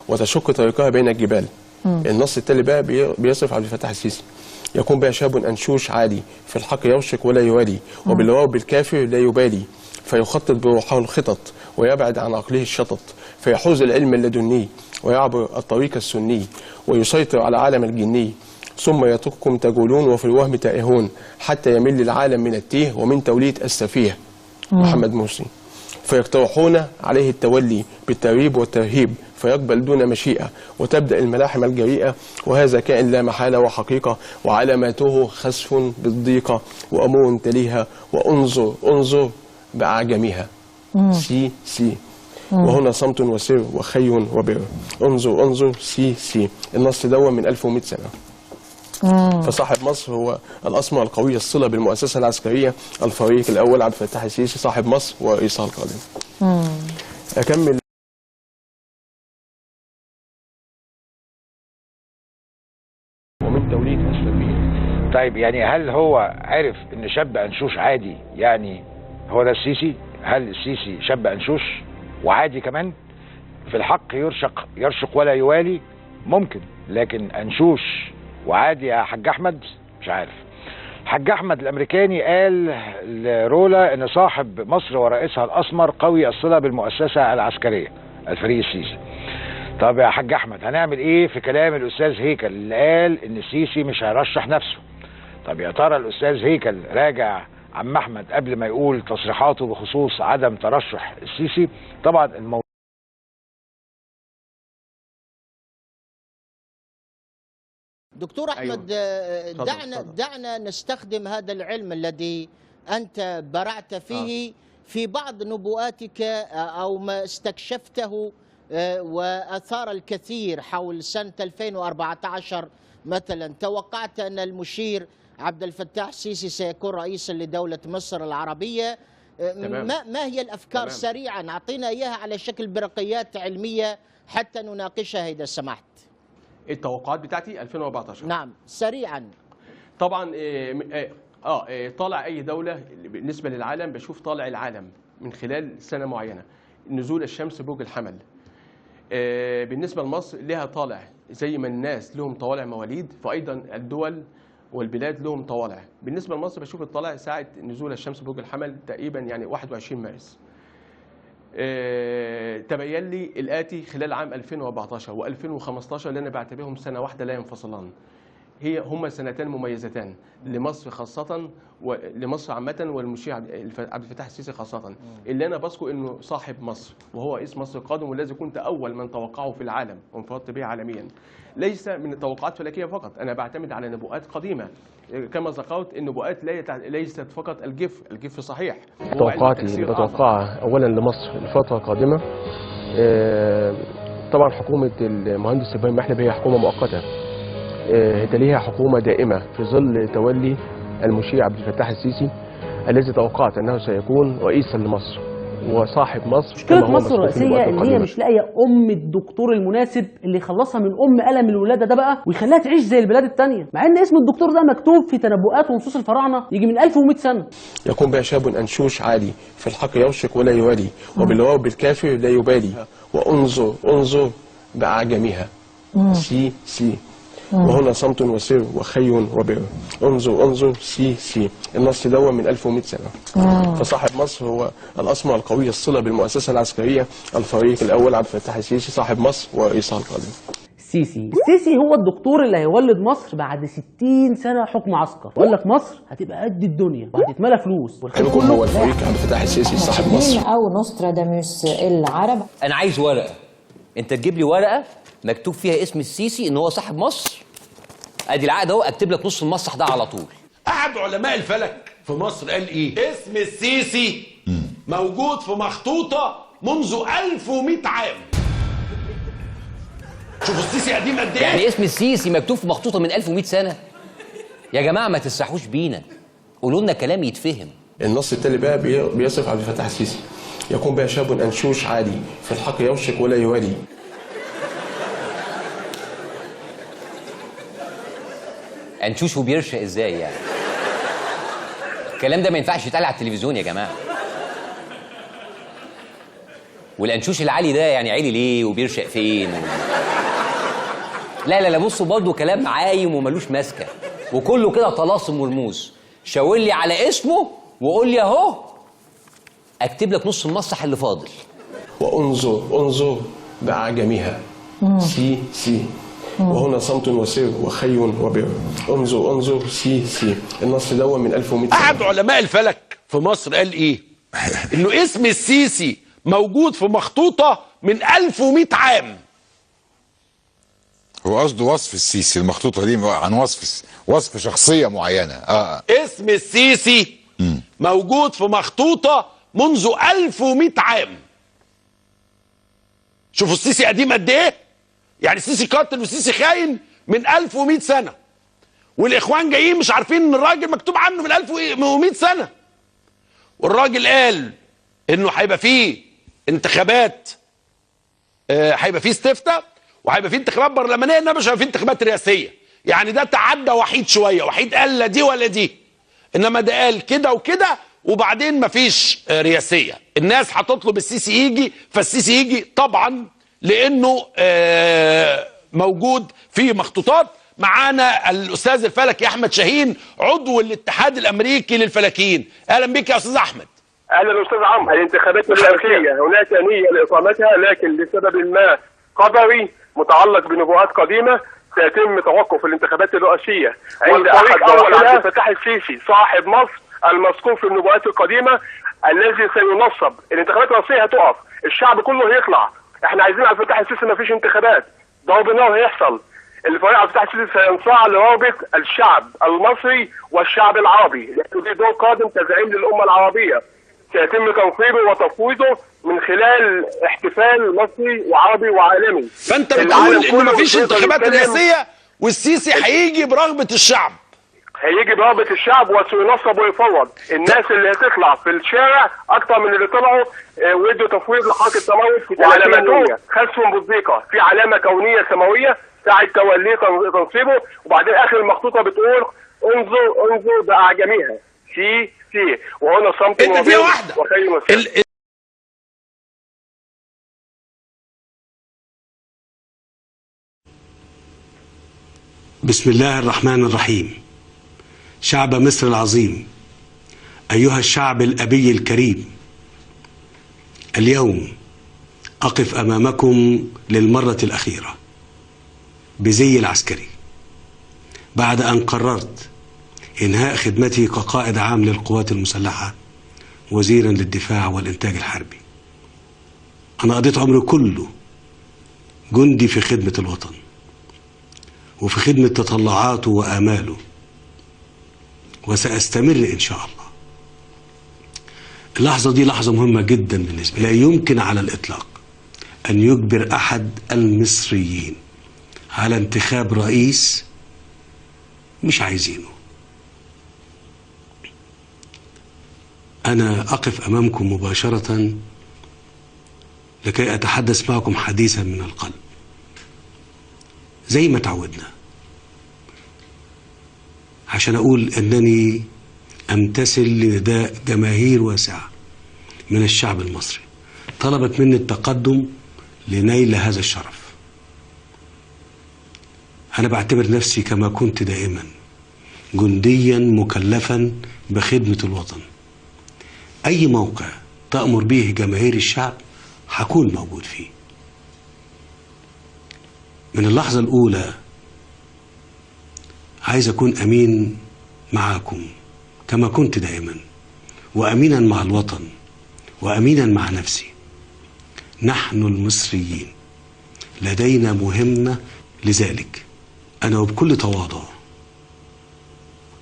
وتشق طريقها بين الجبال. النص التالي بقى بيصف عبد الفتاح السيسي: يكون بها شاب أنشوش عادي، في الحق يرشق ولا يوالي، وبالواو بالكافر لا يبالي، فيخطط بروحه الخطط ويبعد عن عقله الشطط، فيحوز العلم اللدني ويعبر الطريق السني ويسيطر على عالم الجني، ثم يترككم تجولون وفي الوهم تائهون، حتى يمل العالم من التيه ومن توليد السفيه محمد مرسي، فيقترحون عليه التولي بالترهيب والترهيب، فيقبل دون مشيئة، وتبدأ الملاحم الجريئة، وهذا كائن لا محالة وحقيقة، وعلاماته خسف بالضيقة وأمور تليها، وانظر انظر بأعجمها. سي سي، وهنا صمت وسر وخي وبر، انظر انظر سي سي. النص دون من 1100 سنة. فصاحب مصر هو الأسمر القوي الصلة بالمؤسسة العسكرية، الفريق الأول عبد الفتاح السيسي صاحب مصر ورئيسها القادم. أكمل. ومن توليد السفيه. طيب يعني هل هو عرف ان شاب انشوش عادي يعني هو ده السيسي؟ هل السيسي شاب انشوش وعادي كمان؟ في الحق يرشق ولا يوالي ممكن، لكن انشوش وعادي يا حاج احمد مش عارف. حاج احمد الامريكاني قال لرولا ان صاحب مصر ورئيسها الاسمر قوي الصله بالمؤسسه العسكريه الفريق السيسي. طب يا حاج احمد هنعمل ايه في كلام الاستاذ هيكل اللي قال ان السيسي مش هيرشح نفسه؟ طب يا ترى الاستاذ هيكل راجع عم احمد قبل ما يقول تصريحاته بخصوص عدم ترشح السيسي؟ طبعا الموضوع دكتور أحمد دعنا نستخدم هذا العلم الذي أنت برعت فيه في بعض نبوءاتك أو ما استكشفته وأثار الكثير حول سنة 2014 مثلا. توقعت أن المشير عبد الفتاح السيسي سيكون رئيسا لدولة مصر العربية. ما هي الأفكار؟ تمام. سريعا أعطينا إياها على شكل برقيات علمية حتى نناقشها إذا سمحت. التوقعات بتاعتي 2014. نعم سريعا. طبعا طالع اي دوله بالنسبه للعالم، بشوف طالع العالم من خلال سنه معينه، نزول الشمس برج الحمل. بالنسبه لمصر لها طالع زي ما الناس لهم طوالع مواليد، فايضا الدول والبلاد لهم طوالع. بالنسبه لمصر بشوف الطالع ساعه نزول الشمس برج الحمل تقريبا يعني 21 مارس. تبين لي الآتي خلال عام 2014 و2015 اللي أنا بعتبرهم سنة واحدة لا ينفصلان. هما سنتان مميزتان لمصر خاصة ولمصر عامة والمشير عبد الفتاح السيسي خاصة. اللي أنا بذكر إنه صاحب مصر وهو رئيس مصر القادم، والذي كنت أول من توقعه في العالم وانفردت به عالميا. ليس من التوقعات فلكية فقط، أنا بعتمد على نبوءات قديمة كما ذكرت. النبوءات ليست فقط الجف صحيح. توقعاتي اللي بتوقعها أولا لمصر الفترة القادمة، طبعا حكومة المهندس إبراهيم محلب هي حكومة مؤقتة تليها حكومة دائمة في ظل تولي المشير عبد الفتاح السيسي الذي توقعت أنه سيكون رئيسا لمصر وصاحب مصر. مشكلة مصر الرئيسية إن هي مش لاقية الدكتور المناسب اللي يخلصها من ألم الولادة ده بقى ويخليها تعيش زي البلاد التانية، مع إن اسم الدكتور ده مكتوب في تنبؤات ونصوص الفراعنة يجي من 1100 سنة. يكون بها شاب أنشوش عادي، في الحق يرشق ولا يوالي، وبالواو بالكافر لا يبالي، وانظر انظر بأعجمها. سي سي، وهنا صمت وسر وخي وبر، انظر انظر سي سي. النص دون من 1100 سنة. فصاحب مصر هو الأسمر القوي الصلة بالمؤسسة العسكرية، الفريق الأول عبد الفتاح السيسي صاحب مصر ورئيسها القادم. السيسي هو الدكتور اللي هيولد مصر بعد 60 سنة حكم عسكر، وقال لك مصر هتبقى قد الدنيا وهتتملى فلوس والخير كله. هو الفريق عبد الفتاح السيسي صاحب مصر. أو نوستراداموس العرب. أنا عايز ورقة، أنت تجيب لي ورقة مكتوب فيها اسم السيسي ان هو صاحب مصر. ادي العقد اهو، اكتب لك نص المسح ده على طول. احد علماء الفلك في مصر قال ايه؟ اسم السيسي موجود في مخطوطه منذ 1100 عام. شوفوا السيسي قديم قد ايه؟ يعني اسم السيسي مكتوب في مخطوطه من 1100 سنه؟ يا جماعه ما تسرحوش بينا، قولوا لنا كلام يتفهم. النص التالي بقى بيصف عبد الفتاح السيسي: يكون بها شاب انشوش عادي، في الحق يرشق ولا يوالي. انشوش وبيرشق ازاي يعني؟ الكلام ده ما ينفعش يتقال على التلفزيون يا جماعه. والانشوش العالي ده يعني عالي ليه وبيرشق فين لا لا لا بصوا برضه كلام عايم وملوش ماسكه وكله كده طلاسم ورموز. شاور لي على اسمه وقول لي اهو اكتب لك نص المسرح اللي فاضل. وانظر بعجمها سي سي وهنا صمت وسر وخي وبر. انظر سي سي. النص ده من 1100 سنة. أحد علماء الفلك في مصر قال إيه؟ إنه اسم السيسي موجود في مخطوطة من 1100 عام. هو قصده وصف السيسي، المخطوطة دي عن وصف شخصية معينة. اسم السيسي موجود في مخطوطة منذ 1100 عام. شوفوا السيسي قديم قد ايه؟ يعني السيسي قاتل والسيسي خاين من 1100 سنة. والاخوان جايين مش عارفين ان الراجل مكتوب عنه من 1100 سنة. والراجل قال انه هيبقى فيه انتخابات، هيبقى فيه استفتاء وهيبقى فيه انتخابات برلمانية، انما مش هيبقى فيه انتخابات رئاسية. يعني ده تعدى وحيد شوية، وحيد قال لا دي ولا دي. انما ده قال كده وكده وبعدين مفيش رئاسية. الناس هتطلب السيسي يجي، فالسيسي يجي طبعا لانه موجود في مخطوطات. معانا الاستاذ الفلكي احمد شاهين عضو الاتحاد الامريكي للفلكيين. اهلا بك يا استاذ احمد. اهلا استاذ عمرو. الانتخابات الرئاسيه هناك نيه لاقامتها، لكن لسبب ما قدري متعلق بنبوءات قديمه سيتم توقف الانتخابات الرئاسيه عند احد عبد الفتاح السيسي صاحب مصر المذكور في النبوءات القديمه الذي سينصب. الانتخابات الرئاسيه هتقف، الشعب كله هيطلع. احنا عايزين عبد الفتاح السيسي ما فيش انتخابات، ضرب نار هيحصل. الفريق عبد الفتاح السيسي سينصاع لرابط الشعب المصري والشعب العربي، لانه دي دور قادم كزعيم للامه العربيه سيتم تنصيبه وتفويضه من خلال احتفال مصري وعربي وعالمي. فانت بتقول ان مفيش انتخابات رئاسيه والسيسي هيجي برغبه الشعب. هيجي برغبه الشعب وسينصب ويفوض. الناس اللي هتطلع في الشارع اكتر من اللي طلعوا ويدوا تفويض لحركه التمرد في علامته خسف بالضيقه، في علامه كونيه سماويه ساعه توليه تنصيبه. وبعدين اخر المخطوطه بتقول انظر باعجمها سي سي وهنا صمت انت فيها واحده بسم الله الرحمن الرحيم. شعب مصر العظيم، أيها الشعب الأبي الكريم، اليوم أقف أمامكم للمرة الأخيرة بزي العسكري بعد أن قررت إنهاء خدمتي كقائد عام للقوات المسلحة وزيرا للدفاع والإنتاج الحربي. أنا قضيت عمري كله جندي في خدمة الوطن وفي خدمة تطلعاته وآماله، وسأستمر إن شاء الله. اللحظة دي لحظة مهمة جدا بالنسبة لي. لا يمكن على الإطلاق أن يجبر أحد المصريين على انتخاب رئيس مش عايزينه. أنا أقف أمامكم مباشرة لكي أتحدث معكم حديثا من القلب زي ما تعودنا، عشان أقول أنني أمتثل لنداء جماهير واسعة من الشعب المصري طلبت مني التقدم لنيل هذا الشرف. أنا بعتبر نفسي كما كنت دائما جنديا مكلفا بخدمة الوطن. أي موقع تأمر به جماهير الشعب هكون موجود فيه. من اللحظة الأولى عايز أكون أمين معاكم كما كنت دائما، وأمينا مع الوطن وأمينا مع نفسي. نحن المصريين لدينا مهمة، لذلك أنا وبكل تواضع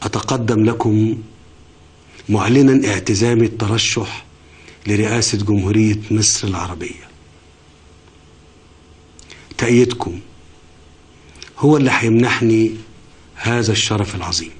أتقدم لكم معلنا اعتزامي الترشح لرئاسة جمهورية مصر العربية. تأييدكم هو اللي هيمنحني هذا الشرف العظيم.